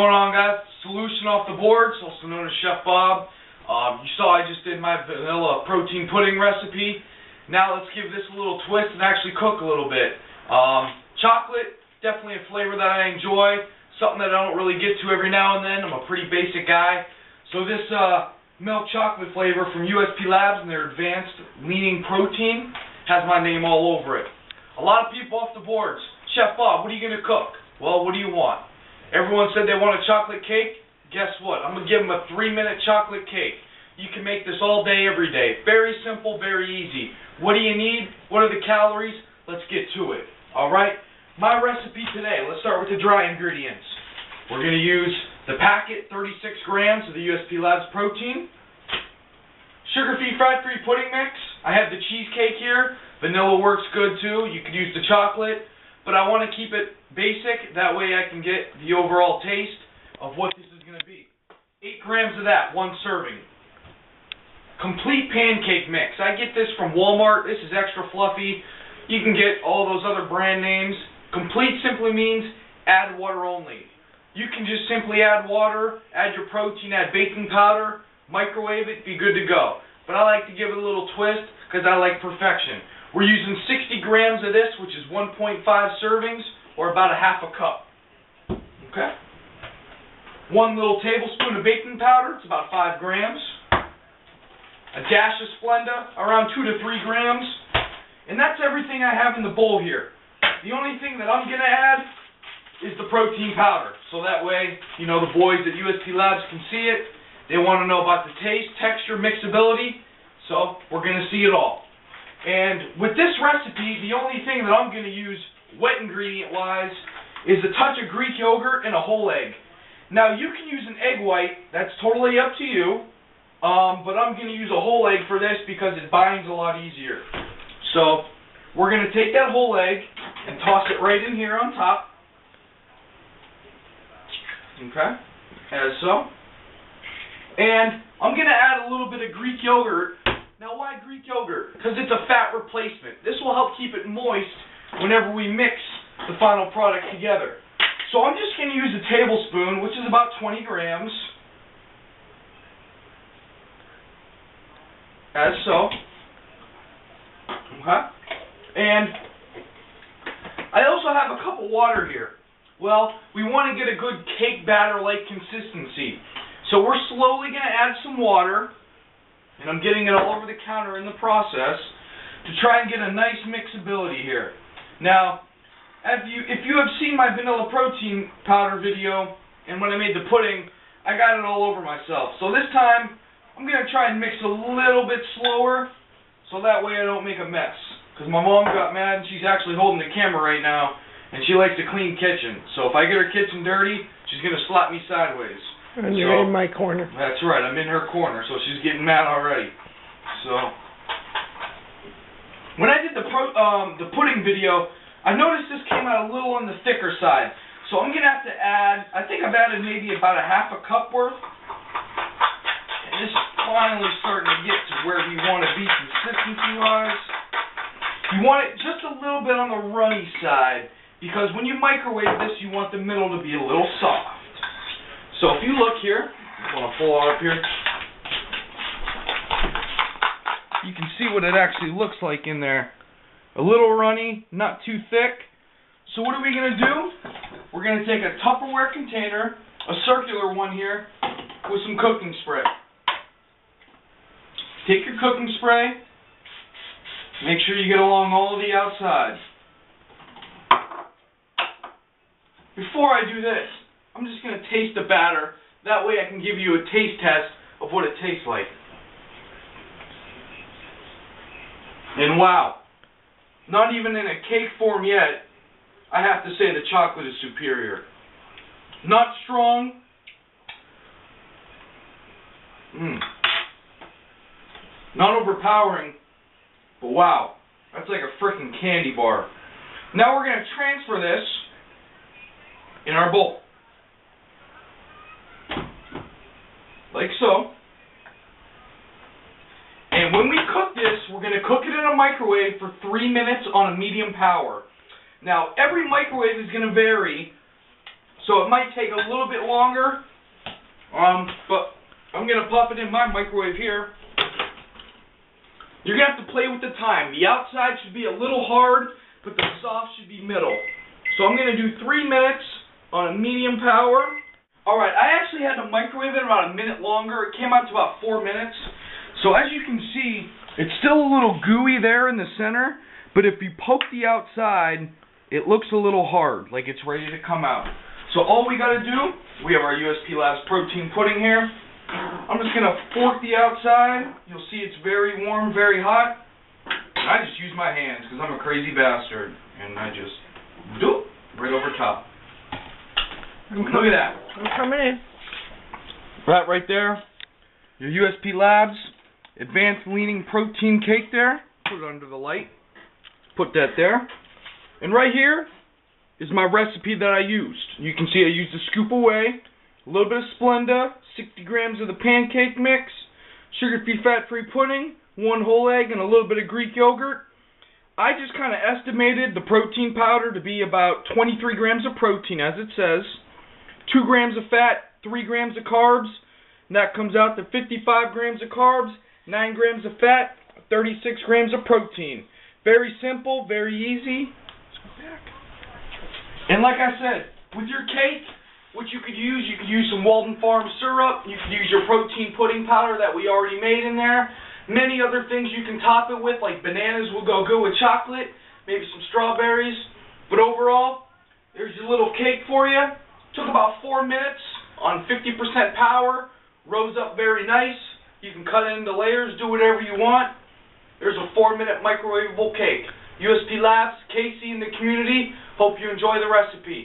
going on, guys? Solution off the boards, also known as Chef Bob. You saw I just did my vanilla protein pudding recipe. Now let's give this a little twist and actually cook a little bit. Chocolate, definitely a flavor that I enjoy. Something that I don't really get to every now and then. I'm a pretty basic guy. So this milk chocolate flavor from USP Labs and their advanced leaning protein has my name all over it. A lot of people off the boards. Chef Bob, what are you going to cook? Well, what do you want? Everyone said they want a chocolate cake. Guess what? I'm going to give them a 3-minute chocolate cake. You can make this all day, every day. Very simple, very easy. What do you need? What are the calories? Let's get to it. Alright? My recipe today, let's start with the dry ingredients. We're going to use the packet, 36 grams of the USP Labs protein. Sugar-free, fat-free pudding mix. I have the cheesecake here. Vanilla works good too. You could use the chocolate. But I want to keep it basic. That way I can get the overall taste of what this is going to be. 8 grams of that, 1 serving. Complete Pancake mix. I get this from Walmart. This is extra fluffy. You can get all those other brand names. Complete simply means add water only. You can just simply add water, add your protein, add baking powder, microwave it, be good to go. But I like to give it a little twist because I like perfection. We're using 60 grams of this, which is 1.5 servings, or about a half a cup. Okay? 1 little tablespoon of baking powder, it's about 5 grams. A dash of Splenda, around 2 to 3 grams. And that's everything I have in the bowl here. The only thing that I'm going to add is the protein powder. So that way, you know, the boys at USP Labs can see it. They want to know about the taste, texture, mixability. So we're going to see it all. And with this recipe, the only thing that I'm going to use wet ingredient-wise is a touch of Greek yogurt and a whole egg. Now, you can use an egg white. That's totally up to you. But I'm going to use a whole egg for this because it binds a lot easier. So we're going to take that whole egg and toss it right in here on top. Okay, as so. And I'm going to add a little bit of Greek yogurt. Now, why Greek yogurt? Because it's a fat replacement. This will help keep it moist whenever we mix the final product together. So I'm just going to use a tablespoon, which is about 20 grams. As so. Okay. And I also have a cup of water here. Well, we want to get a good cake batter-like consistency. So we're slowly going to add some water. And I'm getting it all over the counter in the process to try and get a nice mixability here. Now, if you have seen my vanilla protein powder video, and when I made the pudding, I got it all over myself. So this time, I'm going to try and mix a little bit slower, so that way I don't make a mess. Because my mom got mad, and she's actually holding the camera right now, and she likes to clean kitchen. So if I get her kitchen dirty, she's going to slap me sideways. And you're in my corner. That's right, I'm in her corner, so she's getting mad already. So, when I did the pudding video, I noticed this came out a little on the thicker side. So I'm going to have to add, I think I've added maybe about a half a cup worth. And this is finally starting to get to where we want to be consistency-wise. You want it just a little bit on the runny side, because when you microwave this, you want the middle to be a little soft. So if you look here, I'm going to pull it up here, you can see what it actually looks like in there. A little runny, not too thick. So what are we going to do? We're going to take a Tupperware container, a circular one here, with some cooking spray. Take your cooking spray, make sure you get along all of the outside. Before I do this, I'm just going to taste the batter. That way I can give you a taste test of what it tastes like. And wow, not even in a cake form yet, I have to say the chocolate is superior. Not strong. Not overpowering, but wow, that's like a freaking candy bar. Now we're going to transfer this in our bowl. Like so. And when we cook this, we're going to cook it in a microwave for 3 minutes on a medium power. Now, every microwave is going to vary, So it might take a little bit longer, but I'm going to pop it in my microwave here. You're going to have to play with the time. The outside should be a little hard, but the soft should be middle. So I'm going to do 3 minutes on a medium power. Alright, I actually had to microwave it about a minute longer. It came out to about 4 minutes. So as you can see, it's still a little gooey there in the center, but if you poke the outside, it looks a little hard, like it's ready to come out. So all we got to do, we have our USP Labs protein pudding here. I'm just going to fork the outside. You'll see it's very warm, very hot. I just use my hands because I'm a crazy bastard. And I just doop right over top. Look at that. I'm coming in. Right there. Your USP Labs Advanced Leaning Protein Cake there. Put it under the light. Put that there. And right here is my recipe that I used. You can see I used a scoop of Whey, a little bit of Splenda, 60 grams of the pancake mix, sugar-free, fat-free pudding, 1 whole egg, and a little bit of Greek yogurt. I just kind of estimated the protein powder to be about 23 grams of protein, as it says, 2 grams of fat, 3 grams of carbs, and that comes out to 55 grams of carbs, 9 grams of fat, 36 grams of protein. Very simple, very easy. Let's go back. And like I said, with your cake, what you could use some Walden Farm syrup, you could use your protein pudding powder that we already made in there. Many other things you can top it with, like bananas will go good with chocolate, maybe some strawberries. But overall, there's your little cake for you. Took about 4 minutes on 50% power. Rose up very nice. You can cut it into layers, do whatever you want. There's a 4-minute microwavable cake. USP Labs, Casey in the community. Hope you enjoy the recipe.